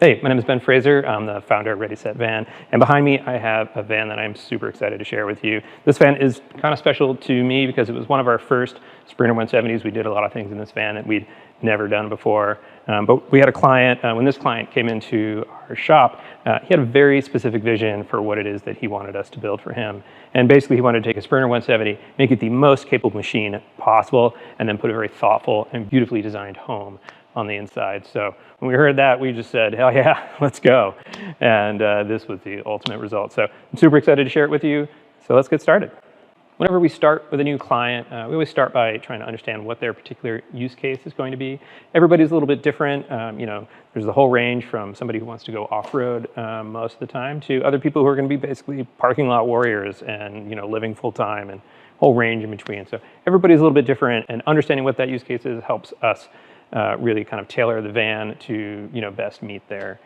Hey, my name is Ben Fraser. I'm the founder of Ready.Set.Van, and behind me I have a van that I'm super excited to share with you. This van is kind of special to me because it was one of our first Sprinter 170s. We did a lot of things in this van that we'd never done before. But we had a client, when this client came into our shop, he had a very specific vision for what it is that he wanted us to build for him. And basically he wanted to take a Sprinter 170, make it the most capable machine possible, and then put a very thoughtful and beautifully designed home on the inside. So when we heard that, we just said, hell yeah, let's go. And this was the ultimate result. So I'm super excited to share it with you. So let's get started. Whenever we start with a new client, we always start by trying to understand what their particular use case is going to be. Everybody's a little bit different. There's the whole range from somebody who wants to go off-road most of the time to other people who are going to be basically parking lot warriors and living full-time, and whole range in between. So everybody's a little bit different, and understanding what that use case is helps us really kind of tailor the van to best meet their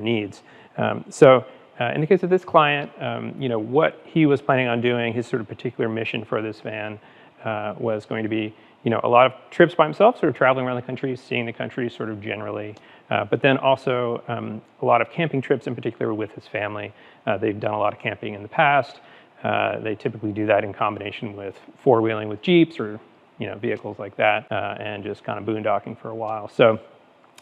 needs. In the case of this client, what he was planning on doing, his sort of particular mission for this van was going to be a lot of trips by himself, sort of traveling around the country, seeing the country sort of generally, but then also a lot of camping trips in particular with his family. They've done a lot of camping in the past. They typically do that in combination with four-wheeling with Jeeps or vehicles like that, and just kind of boondocking for a while. So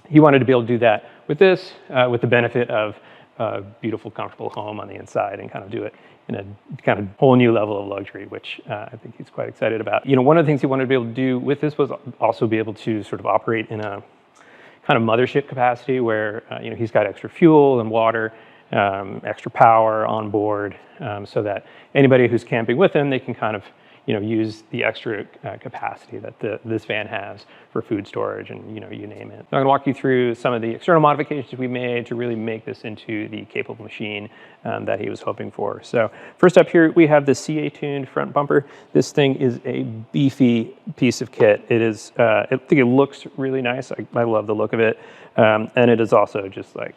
he wanted to be able to do that with this, with the benefit of a beautiful, comfortable home on the inside, and kind of do it in a kind of whole new level of luxury, which I think he's quite excited about. One of the things he wanted to be able to do with this was also be able to sort of operate in a kind of mothership capacity where he's got extra fuel and water, extra power on board, so that anybody who's camping with him, they can kind of use the extra capacity that this van has for food storage and you name it. So I'm going to walk you through some of the external modifications we made to really make this into the capable machine that he was hoping for. So first up here, we have the CATuned front bumper. This thing is a beefy piece of kit. It is, I think it looks really nice. I love the look of it. And it is also just like,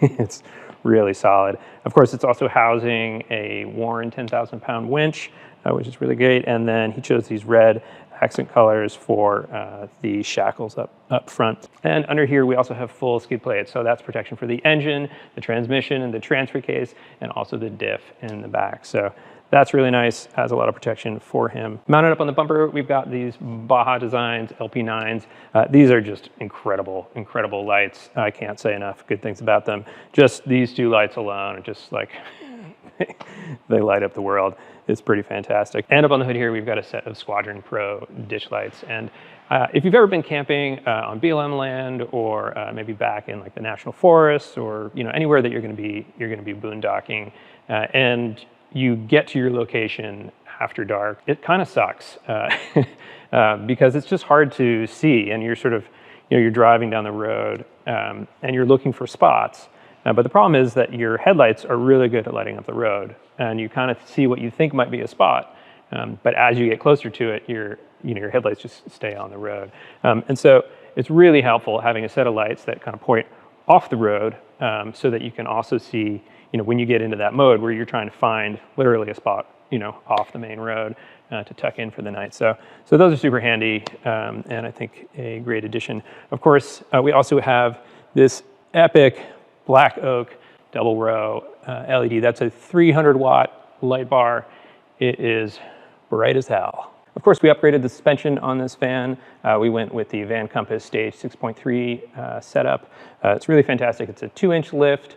it's really solid. Of course, it's also housing a Warren 10,000-pound winch, which is really great. And then he chose these red accent colors for the shackles up front. And under here, we also have full skid plates. So that's protection for the engine, the transmission, and the transfer case, and also the diff in the back. So that's really nice, has a lot of protection for him. Mounted up on the bumper, we've got these Baja Designs LP9s. These are just incredible, incredible lights. I can't say enough good things about them. Just these two lights alone are just like, they light up the world. It's pretty fantastic. And up on the hood here, we've got a set of Squadron Pro ditch lights. And if you've ever been camping on BLM land, or maybe back in like the national forests, or anywhere that you're going to be boondocking, and you get to your location after dark, it kind of sucks because it's just hard to see, and you're sort of you're driving down the road and you're looking for spots. But the problem is that your headlights are really good at lighting up the road, and you kind of see what you think might be a spot. But as you get closer to it, your headlights just stay on the road. And so it's really helpful having a set of lights that kind of point off the road, so that you can also see, when you get into that mode where you're trying to find literally a spot, off the main road to tuck in for the night. So those are super handy, and I think a great addition. Of course, we also have this epic black oak double row LED. That's a 300-watt light bar. It is bright as hell. Of course, we upgraded the suspension on this van. We went with the Van Compass Stage 6.3 setup. It's really fantastic. It's a 2-inch lift,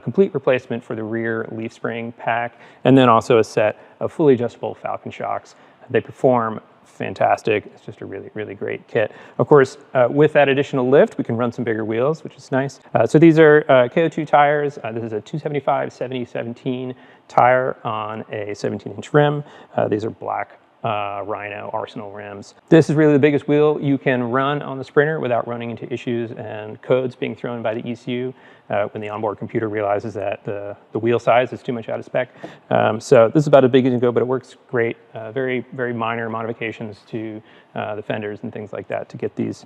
complete replacement for the rear leaf spring pack, and then also a set of fully adjustable Falcon shocks. They perform fantastic. It's just a really, really great kit. Of course, with that additional lift, we can run some bigger wheels, which is nice. So these are KO2 tires. This is a 275/70/17 tire on a 17-inch rim. These are black Rhino Arsenal rims. This is really the biggest wheel you can run on the Sprinter without running into issues and codes being thrown by the ECU when the onboard computer realizes that the wheel size is too much out of spec. So this is about as big as you can go, but it works great. Very, very minor modifications to the fenders and things like that to get these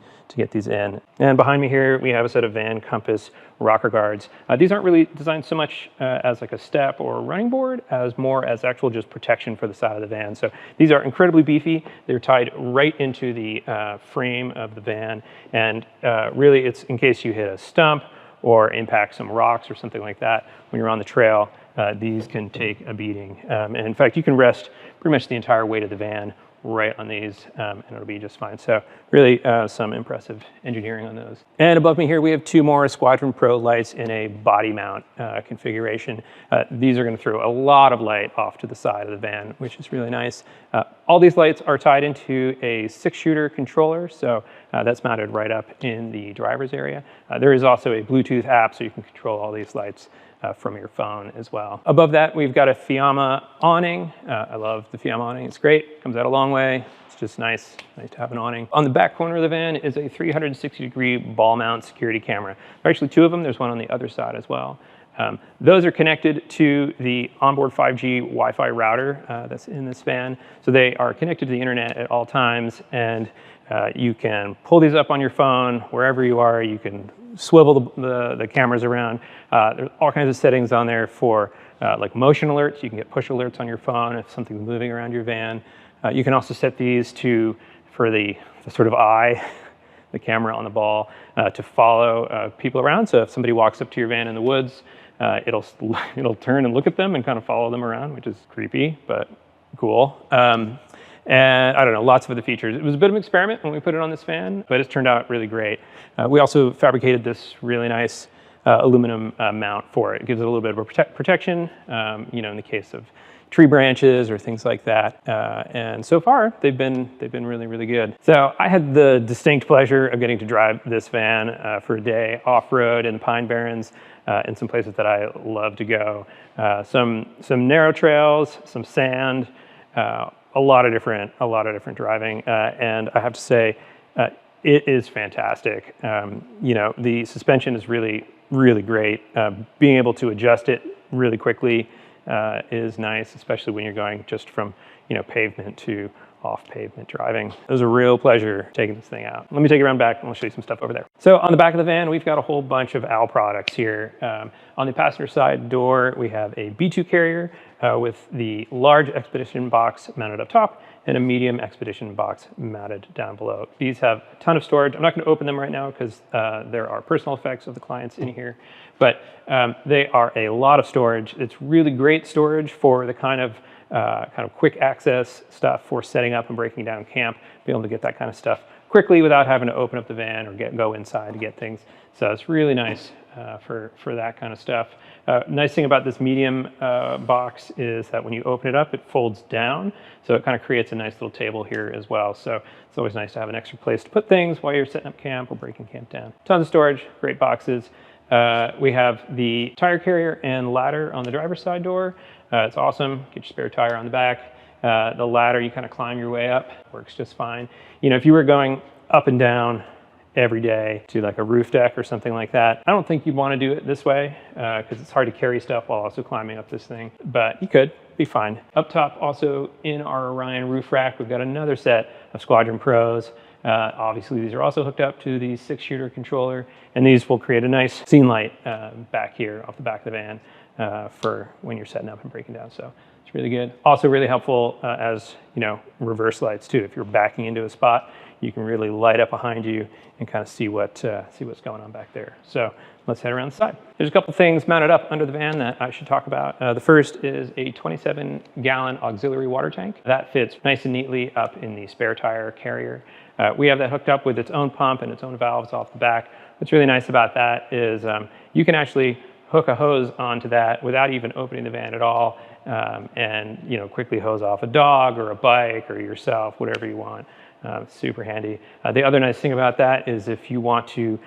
in. And behind me here, we have a set of Van Compass rocker guards. These aren't really designed so much as like a step or a running board, as more as actual just protection for the side of the van. So these are incredibly beefy. They're tied right into the frame of the van, and really it's in case you hit a stump or impact some rocks or something like that when you're on the trail, these can take a beating. And in fact, you can rest pretty much the entire weight of the van right on these, and it'll be just fine. So really some impressive engineering on those. And above me here, we have 2 more Squadron Pro lights in a body mount configuration. These are going to throw a lot of light off to the side of the van, which is really nice. All these lights are tied into a 6-shooter controller, so that's mounted right up in the driver's area. There is also a Bluetooth app, so you can control all these lights from your phone as well. Above that, we've got a Fiamma awning. I love the Fiamma awning. It's great. Comes out a long way. It's just nice to have an awning. On the back corner of the van is a 360-degree ball mount security camera. There are actually 2 of them. There's one on the other side as well. Those are connected to the onboard 5G Wi-Fi router that's in this van. So they are connected to the internet at all times, and you can pull these up on your phone wherever you are. You can swivel the cameras around. There's all kinds of settings on there for like motion alerts. You can get push alerts on your phone if something's moving around your van. You can also set these for the sort of eye, the camera on the ball, to follow people around. So if somebody walks up to your van in the woods, it'll turn and look at them and kind of follow them around, which is creepy, but cool. And I don't know, lots of other features. It was a bit of an experiment when we put it on this van, but it's turned out really great. We also fabricated this really nice aluminum mount for it. It gives it a little bit of a protection, you know, in the case of tree branches or things like that. And so far, they've been really, really good. So I had the distinct pleasure of getting to drive this van for a day off-road in the Pine Barrens in some places that I love to go. Some narrow trails, some sand, a lot of different driving, and I have to say, it is fantastic. You know, the suspension is really, really great. Being able to adjust it really quickly is nice, especially when you're going just from, you know, pavement to off-pavement driving. It was a real pleasure taking this thing out. Let me take you around back and I'll show you some stuff over there. So on the back of the van, we've got a whole bunch of OWL products here. On the passenger side door, we have a B2 carrier with the large Expedition box mounted up top and a medium Expedition box mounted down below. These have a ton of storage. I'm not going to open them right now because there are personal effects of the clients in here, but they are a lot of storage. It's really great storage for the kind of quick access stuff for setting up and breaking down camp, be able to get that kind of stuff quickly without having to open up the van or go inside to get things. So it's really nice for that kind of stuff. Nice thing about this medium box is that when you open it up, it folds down. So it kind of creates a nice little table here as well. So it's always nice to have an extra place to put things while you're setting up camp or breaking camp down. Tons of storage, great boxes. We have the tire carrier and ladder on the driver's side door. It's awesome. Get your spare tire on the back. The ladder, you kind of climb your way up. Works just fine. You know, if you were going up and down every day to like a roof deck or something like that, I don't think you'd want to do it this way because it's hard to carry stuff while also climbing up this thing. But you could be fine. Up top, also in our Orion roof rack, we've got another set of Squadron Pros. Obviously, these are also hooked up to the 6-shooter controller, and these will create a nice scene light back here off the back of the van for when you're setting up and breaking down. So it's really good. Also really helpful as, you know, reverse lights too. If you're backing into a spot, you can really light up behind you and kind of see what's going on back there. So let's head around the side. There's a couple things mounted up under the van that I should talk about. The first is a 27-gallon auxiliary water tank. That fits nice and neatly up in the spare tire carrier. We have that hooked up with its own pump and its own valves off the back. What's really nice about that is you can actually hook a hose onto that without even opening the van at all, and, you know, quickly hose off a dog or a bike or yourself, whatever you want. Super handy. The other nice thing about that is if you want to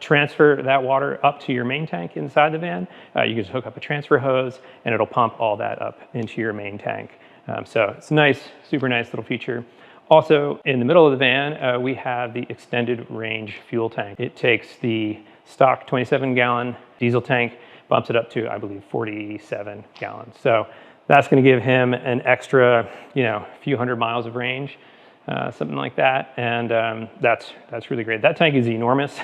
transfer that water up to your main tank inside the van, you can just hook up a transfer hose and it'll pump all that up into your main tank. So it's a nice, super nice little feature. Also, in the middle of the van, we have the extended range fuel tank. It takes the stock 27-gallon diesel tank, bumps it up to, I believe, 47 gallons. So that's going to give him an extra, you know, few hundred miles of range, something like that. And that's really great. That tank is enormous.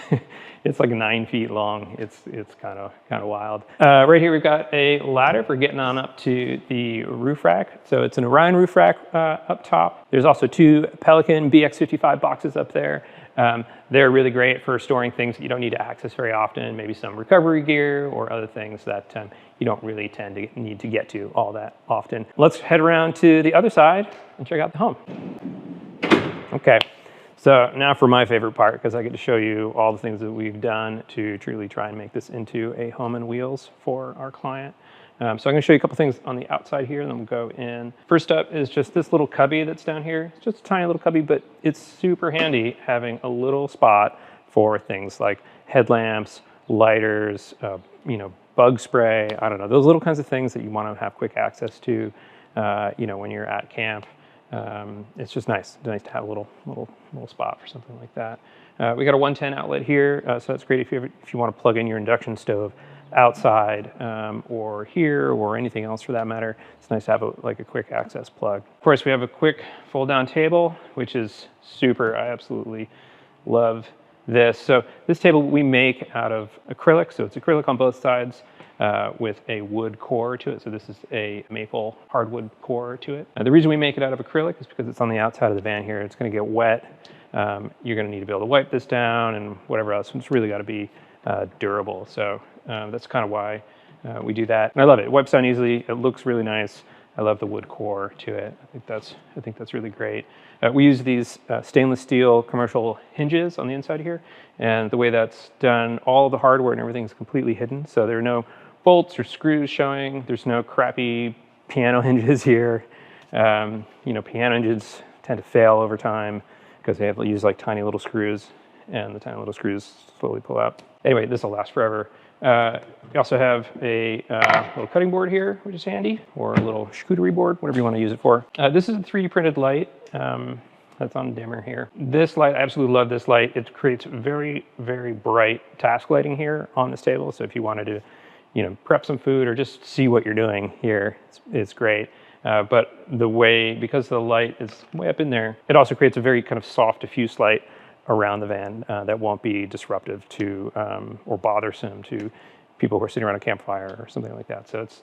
It's like 9 feet long. It's kind of wild. Right here we've got a ladder for getting on up to the roof rack. So it's an Orion roof rack up top. There's also 2 Pelican BX55 boxes up there. They're really great for storing things that you don't need to access very often, maybe some recovery gear or other things that you don't really tend to need to get to all that often. Let's head around to the other side and check out the home. Okay, so now for my favorite part, because I get to show you all the things that we've done to truly try and make this into a home on wheels for our client. So I'm going to show you a couple things on the outside here, and then we'll go in. First up is just this little cubby that's down here. It's just a tiny little cubby, but it's super handy having a little spot for things like headlamps, lighters, you know, bug spray. I don't know, those little kinds of things that you want to have quick access to, you know, when you're at camp. It's just nice to have a little spot for something like that. We got a 110 outlet here, so that's great if you want to plug in your induction stove outside or here or anything else for that matter. It's nice to have a quick access plug. Of course, we have a quick fold down table, which is super. I absolutely love this. So this table we make out of acrylic, so it's acrylic on both sides with a wood core to it. So this is a maple hardwood core to it. The reason we make it out of acrylic is because it's on the outside of the van here. It's going to get wet. You're going to need to be able to wipe this down and whatever else. It's really got to be durable. So that's kind of why we do that. And I love it. It wipes down easily. It looks really nice. I love the wood core to it. I think that's really great. We use these stainless steel commercial hinges on the inside here, and the way that's done, all of the hardware and everything is completely hidden. So there are no bolts or screws showing. There's no crappy piano hinges here. You know, piano hinges tend to fail over time because they have to use like tiny little screws, and the tiny little screws slowly pull out. Anyway, this will last forever. We also have a little cutting board here, which is handy, or a little charcuterie board, whatever you want to use it for. This is a 3D printed light that's on dimmer here. This light, I absolutely love this light. It creates very, very bright task lighting here on this table. So if you wanted to, you know, prep some food or just see what you're doing here, it's great. But because the light is way up in there, it also creates a very kind of soft diffuse light around the van that won't be disruptive to or bothersome to people who are sitting around a campfire or something like that. So it's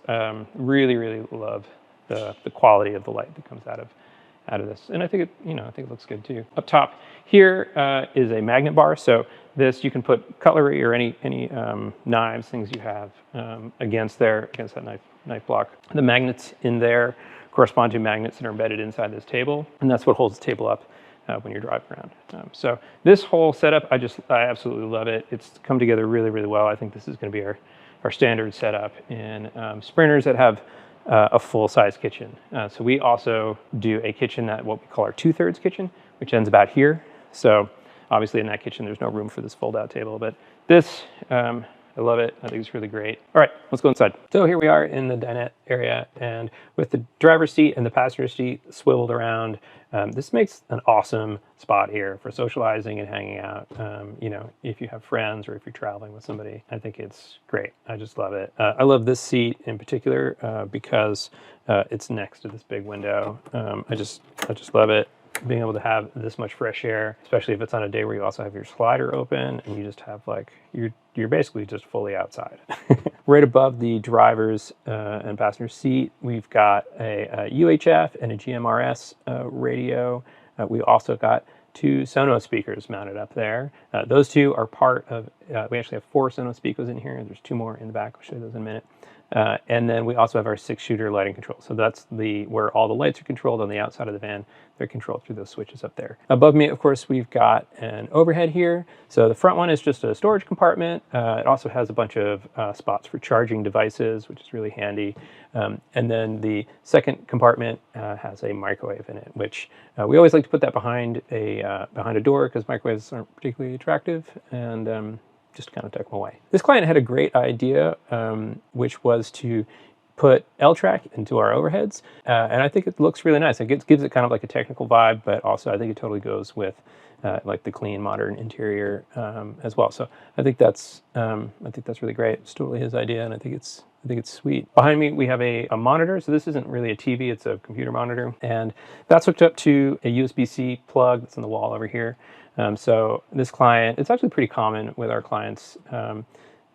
really, really love the quality of the light that comes out of this, and I think it looks good too. Up top here is a magnet bar. So this, you can put cutlery or any knives, things you have against that knife block. The magnets in there correspond to magnets that are embedded inside this table, and that's what holds the table up when you're driving around. So this whole setup, I absolutely love it. It's come together really, really well. I think this is going to be our standard setup in sprinters that have a full-size kitchen. So we also do a kitchen that what we call our 2/3 kitchen, which ends about here. So obviously in that kitchen, there's no room for this fold-out table, but this, I love it. I think it's really great. All right, let's go inside. So here we are in the dinette area, and with the driver's seat and the passenger seat swiveled around, this makes an awesome spot here for socializing and hanging out. You know, if you have friends or if you're traveling with somebody, I think it's great. I just love it. I love this seat in particular because it's next to this big window. I just love it. Being able to have this much fresh air, especially if it's on a day where you also have your slider open and you just have like, you're basically just fully outside. Right above the driver's and passenger seat, we've got a UHF and a GMRS radio. We also got 2 Sonos speakers mounted up there. Those 2 are part of, we actually have 4 Sonos speakers in here. There's 2 more in the back. I'll show you those in a minute. And then we also have our 6-shooter lighting control. So that's where all the lights are controlled on the outside of the van. They're controlled through those switches up there. Above me, of course, we've got an overhead here. So the front one is just a storage compartment. It also has a bunch of spots for charging devices, which is really handy. And then the second compartment has a microwave in it, which we always like to put that behind a door because microwaves aren't particularly attractive. And just kind of tuck them away. This client had a great idea, which was to put L-track into our overheads, and I think it looks really nice. It gives it kind of like a technical vibe, but also I think it totally goes with like the clean, modern interior as well. So I think that's really great. It's totally his idea, and I think it's sweet. Behind me, we have a monitor. So this isn't really a TV, it's a computer monitor. And that's hooked up to a USB-C plug that's on the wall over here. So this client, it's actually pretty common with our clients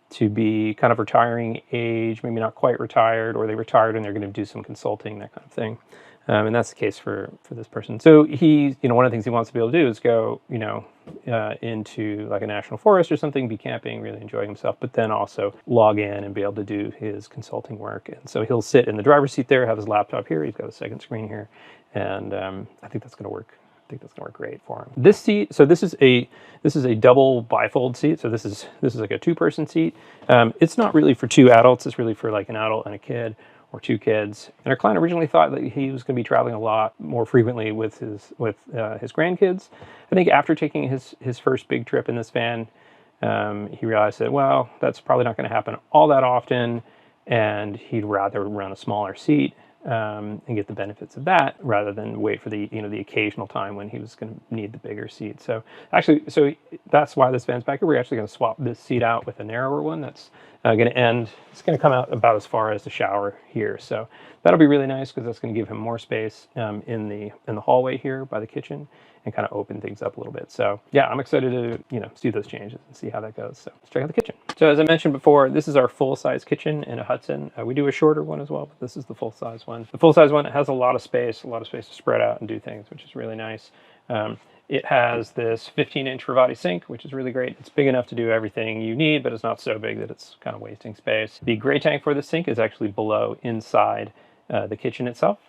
to be kind of retiring age, maybe not quite retired, or they retired and they're going to do some consulting, that kind of thing. And that's the case for this person. So he, one of the things he wants to be able to do is go, into like a national forest or something, be camping, really enjoying himself, but then also log in and be able to do his consulting work. And so he'll sit in the driver's seat there, have his laptop here. He's got a second screen here, and I think that's going to work. I think that's going to work great for him. This seat, so this is a double bifold seat. So this is like a 2-person seat. It's not really for 2 adults. It's really for like an adult and a kid, or 2 kids. And our client originally thought that he was going to be traveling a lot more frequently with his grandkids. I think after taking his first big trip in this van, he realized that, well, that's probably not going to happen all that often, and he'd rather run a smaller seat and get the benefits of that rather than wait for the the occasional time when he was going to need the bigger seat. So actually, that's why this van's back here. We're actually going to swap this seat out with a narrower one that's going to end. It's going to come out about as far as the shower here. So that'll be really nice because that's going to give him more space in the hallway here by the kitchen and kind of open things up a little bit. So yeah, I'm excited to see those changes and see how that goes. So let's check out the kitchen. So as I mentioned before, this is our full-size kitchen in a Hudson. We do a shorter one as well, but this is the full-size one. The full-size one has a lot of space to spread out and do things, which is really nice. It has this 15-inch Rivati sink, which is really great. It's big enough to do everything you need, but it's not so big that it's kind of wasting space. The gray tank for the sink is actually below inside the kitchen itself.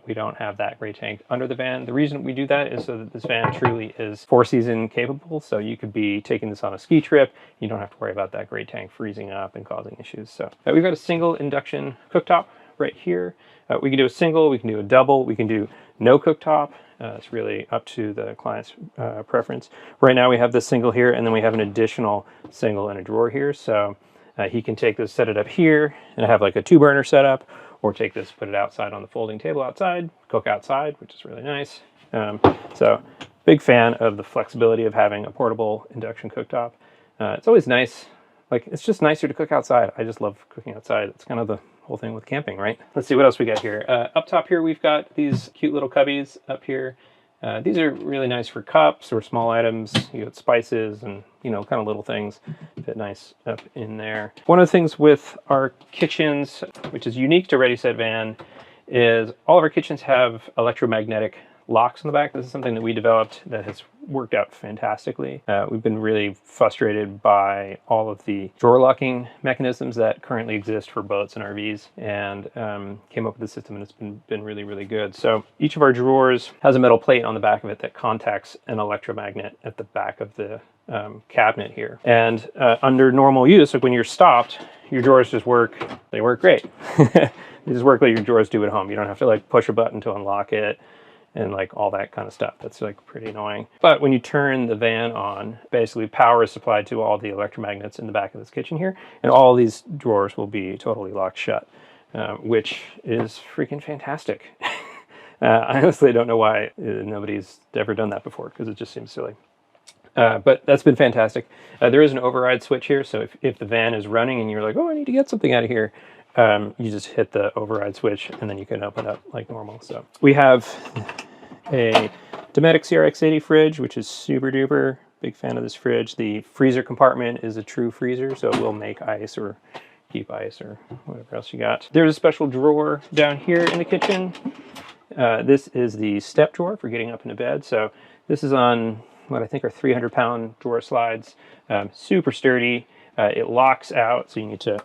We don't have that gray tank under the van. The reason we do that is so that this van truly is 4-season capable. So you could be taking this on a ski trip. You don't have to worry about that gray tank freezing up and causing issues. So we've got a single induction cooktop right here. We can do a single, we can do a double, we can do no cooktop. It's really up to the client's preference. Right now we have this single here, and then we have an additional single in a drawer here. So he can take this, set it up here, and have like a 2-burner setup, or take this, put it outside on the folding table outside, cook outside, which is really nice. So big fan of the flexibility of having a portable induction cooktop. It's always nice. Like, it's just nicer to cook outside. I just love cooking outside. It's kind of the whole thing with camping, right? Let's see what else we got here. Up top here, we've got these cute little cubbies up here. These are really nice for cups or small items. You got spices and, kind of little things fit nice up in there. One of the things with our kitchens, which is unique to Ready.Set.Van, is all of our kitchens have electromagnetic locks on the back. This is something that we developed that has worked out fantastically. We've been really frustrated by all of the drawer locking mechanisms that currently exist for boats and RVs, and came up with a system, and it's been really, really good. So each of our drawers has a metal plate on the back of it that contacts an electromagnet at the back of the cabinet here. And under normal use, like when you're stopped, your drawers just work. They work great. They just work like your drawers do at home. You don't have to like push a button to unlock it and like all that kind of stuff. That's like pretty annoying. But when you turn the van on, basically power is supplied to all the electromagnets in the back of this kitchen here, and all these drawers will be totally locked shut, which is freaking fantastic. I honestly don't know why nobody's ever done that before, because it just seems silly. But that's been fantastic. There is an override switch here, so if the van is running and you're like, oh, I need to get something out of here, you just hit the override switch and then you can open up like normal. So we have a Dometic CRX-1080 fridge, which is super duper. Big fan of this fridge. The freezer compartment is a true freezer, so it will make ice or keep ice or whatever else you got. There's a special drawer down here in the kitchen. This is the step drawer for getting up into bed. So this is on what I think are 300-pound drawer slides. Super sturdy. It locks out, so you need to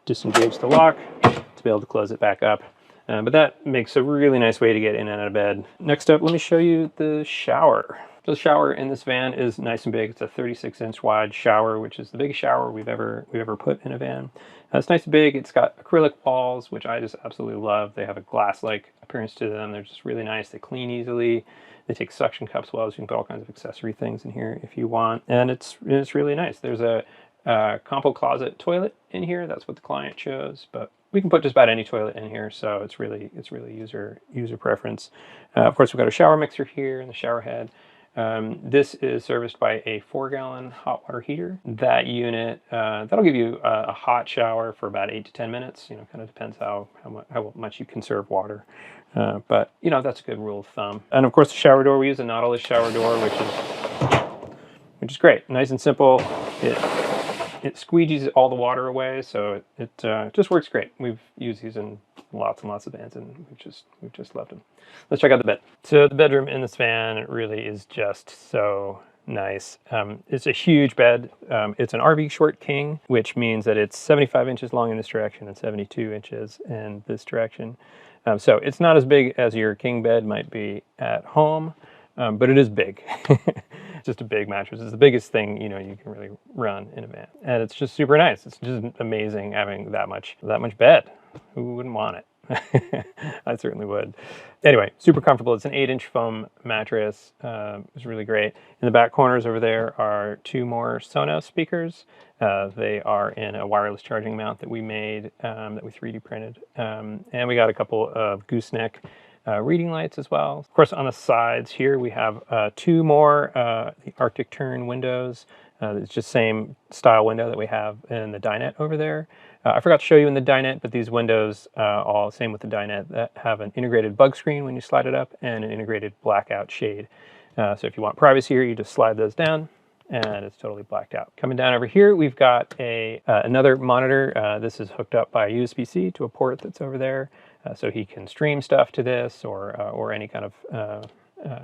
disengage the lock to be able to close it back up. But that makes a really nice way to get in and out of bed. Next up, let me show you the shower. The shower in this van is nice and big. It's a 36-inch wide shower, which is the biggest shower we've ever put in a van. It's nice and big. It's got acrylic walls, which I just absolutely love. They have a glass-like appearance to them. They're just really nice. They clean easily. They take suction cups well, so you can put all kinds of accessory things in here if you want. And it's really nice. There's a compo closet toilet in here. That's what the client chose, but we can put just about any toilet in here, so it's really user preference. Of course, we've got a shower mixer here and the shower head. This is serviced by a 4-gallon hot water heater. That unit, that'll give you a hot shower for about 8 to 10 minutes. Kind of depends how much you conserve water. But, that's a good rule of thumb. And of course, the shower door, we use a knotless shower door, which is great. Nice and simple. It squeegees all the water away, so it just works great. We've used these in lots and lots of vans, and we've just loved them. Let's check out the bed. So the bedroom in this van really is just so nice. It's a huge bed. It's an RV short king, which means that it's 75 inches long in this direction and 72 inches in this direction. So it's not as big as your king bed might be at home, but it is big. Just a big mattress. It's the biggest thing you can really run in a van, and it's just super nice. It's just amazing having that much bed. Who wouldn't want it? I certainly would. Anyway, super comfortable. It's an 8-inch foam mattress. It's really great. In the back corners over there are 2 more Sonos speakers. They are in a wireless charging mount that we made, that we 3D printed. And we got a couple of gooseneck reading lights as well. Of course, on the sides here, we have 2 more the Arctic turn windows. It's just same style window that we have in the dinette over there. I forgot to show you in the dinette, but these windows, all same with the dinette, that have an integrated bug screen when you slide it up and an integrated blackout shade. So if you want privacy here, you just slide those down and it's totally blacked out. Coming down over here, we've got another monitor. This is hooked up by USB-C to a port that's over there. So he can stream stuff to this or any kind of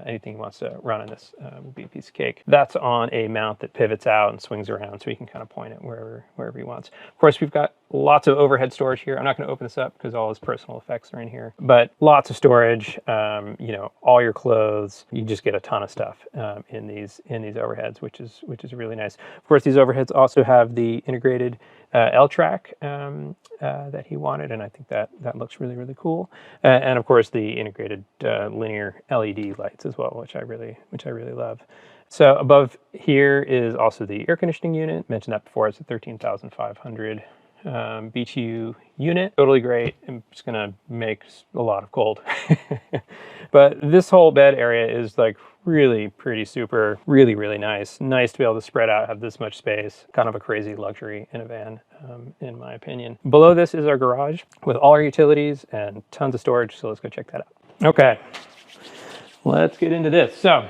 anything he wants to run on this will be a piece of cake. That's on a mount that pivots out and swings around, so he can kind of point it wherever he wants. Of course, we've got lots of overhead storage here. I'm not going to open this up because all his personal effects are in here, but lots of storage. All your clothes. You just get a ton of stuff in these overheads, which is really nice. Of course, these overheads also have the integrated L-track that he wanted, and I think that looks really cool. And of course, the integrated linear LED lights as well, which I really love. So above here is also the air conditioning unit. Mentioned that before. It's a 13,500 BTU unit. Totally great. I'm just gonna make a lot of cold. But this whole bed area is like really pretty super, really nice. Nice to be able to spread out, have this much space. Kind of a crazy luxury in a van, in my opinion. Below this is our garage with all our utilities and tons of storage. So let's go check that out. Okay, let's get into this. So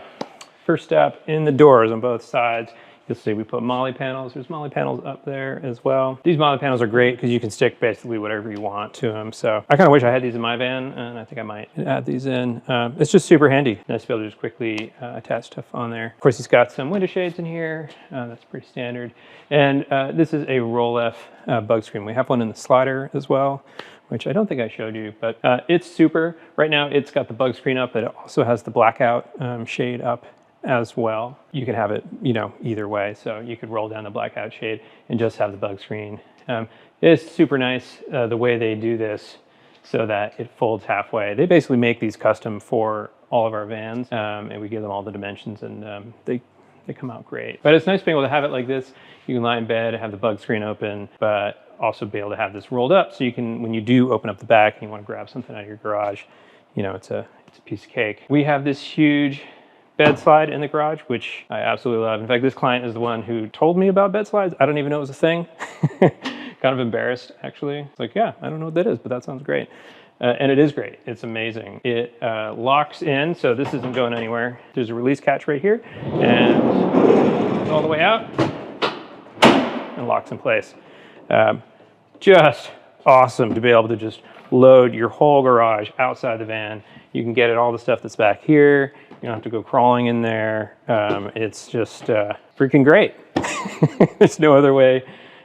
first step, in the doors on both sides. You'll see we put molle panels. There's molle panels up there as well. These molle panels are great because you can stick basically whatever you want to them. So I kind of wish I had these in my van, and I think I might add these in. It's just super handy. Nice to be able to just quickly attach stuff on there. Of course, he's got some window shades in here. That's pretty standard. And this is a Rolef bug screen. We have one in the slider as well, which I don't think I showed you, but it's super. Right now, it's got the bug screen up, but it also has the blackout shade up as well. You can have it, either way. So you could roll down the blackout shade and just have the bug screen. It's super nice the way they do this so that it folds halfway. They basically make these custom for all of our vans, and we give them all the dimensions, and they come out great. But it's nice being able to have it like this. You can lie in bed, have the bug screen open, but also be able to have this rolled up so you can, when you do open up the back and you want to grab something out of your garage, it's a piece of cake. We have this huge bedside in the garage, which I absolutely love. In fact, this client is the one who told me about bed slides. I don't even know it was a thing. Kind of embarrassed, actually. It's like, yeah, I don't know what that is, but that sounds great. And it is great. It's amazing. It locks in, so this isn't going anywhere. There's a release catch right here, and all the way out, and locks in place. Just awesome to be able to just load your whole garage outside the van. You can get at all the stuff that's back here. You don't have to go crawling in there. It's just freaking great. There's no other way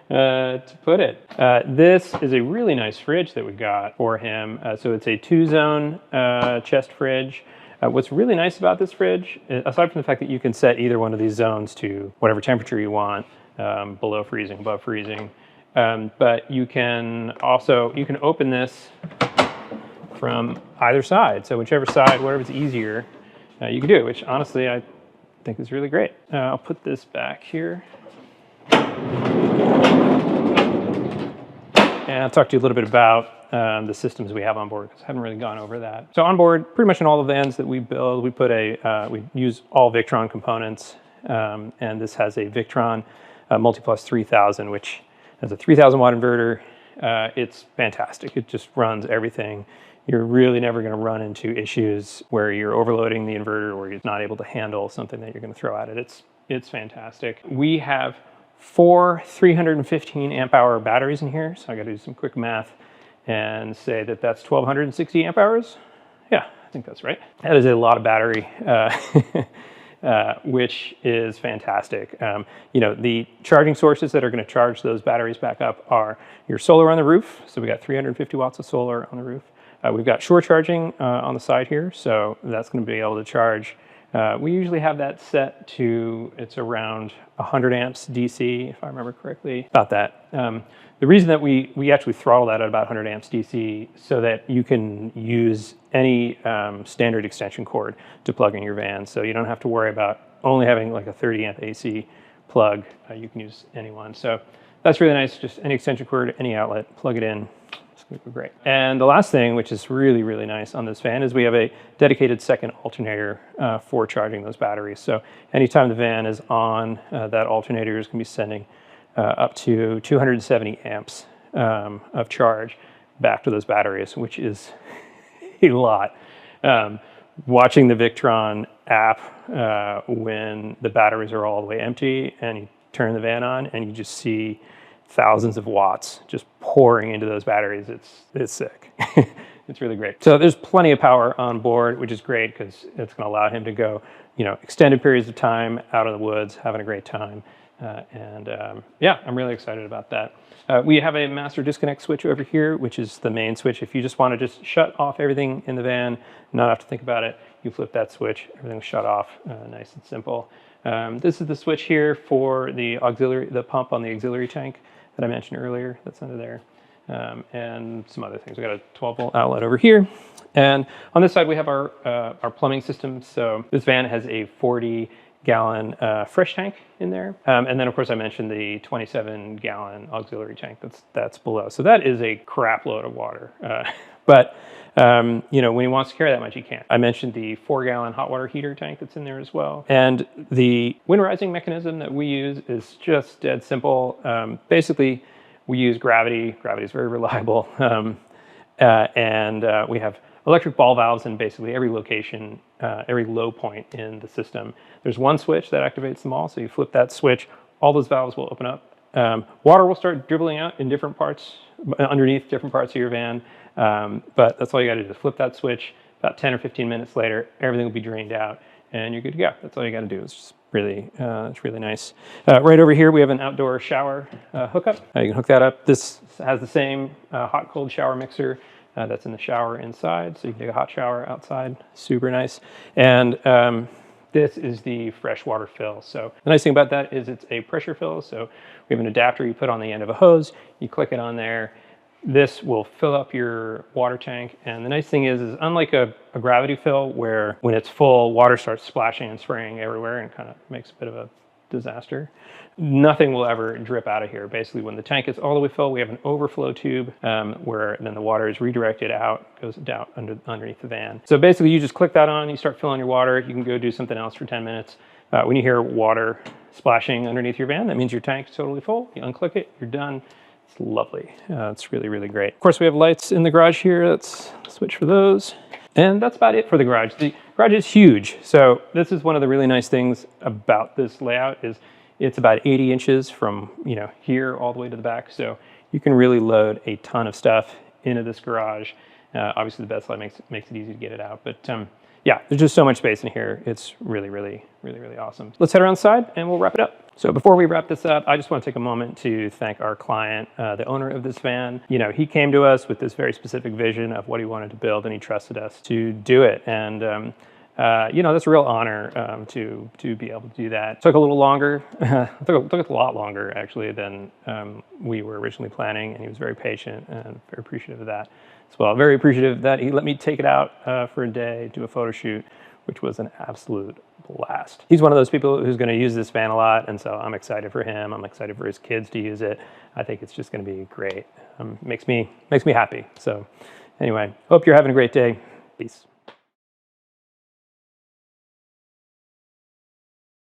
to put it. This is a really nice fridge that we got for him. So it's a 2-zone chest fridge. What's really nice about this fridge, aside from the fact that you can set either one of these zones to whatever temperature you want, below freezing, above freezing, but you can open this from either side. So whichever side, whatever's easier, you can do it, which honestly I think is really great. I'll put this back here. And I'll talk to you a little bit about the systems we have on board, because I haven't really gone over that. So on board, pretty much in all the vans that we build, we use all Victron components, and this has a Victron Multiplus 3000, which has a 3000 watt inverter. It's fantastic. It just runs everything. You're really never going to run into issues where you're overloading the inverter or you're not able to handle something that you're going to throw at it. It's fantastic. We have 4 315 amp hour batteries in here. So I got to do some quick math and say that that's 1260 amp hours. Yeah, I think that's right. That is a lot of battery, which is fantastic. You know, the charging sources that are going to charge those batteries back up are your solar on the roof. So we got 350 watts of solar on the roof. We've got shore charging on the side here, so that's going to be able to charge. We usually have that set to, it's around 100 amps DC, if I remember correctly, about that. The reason that we actually throttle that at about 100 amps DC so that you can use any standard extension cord to plug in your van. So you don't have to worry about only having like a 30 amp AC plug. You can use any one. So that's really nice. Just any extension cord, any outlet, plug it in. It's going to be great. And the last thing, which is really, really nice on this van, is we have a dedicated second alternator for charging those batteries. So anytime the van is on, that alternator is going to be sending up to 270 amps of charge back to those batteries, which is a lot. Watching the Victron app when the batteries are all the way empty and you turn the van on and you just see thousands of watts just pouring into those batteries, it's sick. It's really great. So there's plenty of power on board, which is great because it's going to allow him to go, you know, extended periods of time out in the woods, having a great time. Yeah, I'm really excited about that. We have a master disconnect switch over here, which is the main switch. If you just want to just shut off everything in the van, not have to think about it, you flip that switch, everything's shut off, nice and simple. This is the switch here for the auxiliary, the pump on the auxiliary tank that I mentioned earlier, that's under there, and some other things. We got a 12-volt outlet over here. And on this side, we have our plumbing system. So this van has a 40-gallon fresh tank in there. And then, of course, I mentioned the 27-gallon auxiliary tank that's below. So that is a crap load of water. But you know, when he wants to carry that much, he can't. I mentioned the 4-gallon hot water heater tank that's in there as well. And the wind rising mechanism that we use is just dead simple. Basically, we use gravity. Gravity is very reliable. And we have electric ball valves in basically every location, every low point in the system. There's one switch that activates them all. So you flip that switch, all those valves will open up. Water will start dribbling out in different parts, underneath different parts of your van. But that's all you got to do is flip that switch. About 10 or 15 minutes later, everything will be drained out and you're good to go. That's all you got to do. It's just really, it's really nice. Right over here, we have an outdoor shower hookup. You can hook that up. This has the same hot cold shower mixer that's in the shower inside. So you can take a hot shower outside. Super nice. And this is the freshwater fill. So the nice thing about that is it's a pressure fill. So we have an adapter you put on the end of a hose. You click it on there. This will fill up your water tank. And the nice thing is unlike a gravity fill where when it's full, water starts splashing and spraying everywhere and kind of makes a bit of a disaster, nothing will ever drip out of here. Basically, when the tank is all the way full, we have an overflow tube where then the water is redirected out, goes down underneath the van. So basically, you just click that on, you start filling your water. You can go do something else for 10 minutes. When you hear water splashing underneath your van, that means your tank is totally full. You unclick it, you're done. It's lovely. It's really, really great. Of course, we have lights in the garage here. Let's switch for those. And that's about it for the garage. The garage is huge. So this is one of the really nice things about this layout is it's about 80 inches from, you know, here all the way to the back. So you can really load a ton of stuff into this garage. Obviously the bedside makes it easy to get it out. But yeah, there's just so much space in here. It's really, really, really, really awesome. Let's head around the side and we'll wrap it up. So before we wrap this up, I just want to take a moment to thank our client, the owner of this van. You know, he came to us with this very specific vision of what he wanted to build and he trusted us to do it. And you know, that's a real honor to be able to do that. It took a little longer, took a lot longer actually than we were originally planning, and he was very patient and very appreciative of that as well. Very appreciative that he let me take it out for a day, do a photo shoot, which was an absolute blast. He's one of those people who's going to use this van a lot, and so I'm excited for him. I'm excited for his kids to use it. I think it's just going to be great. Makes me happy. So anyway, hope you're having a great day. Peace.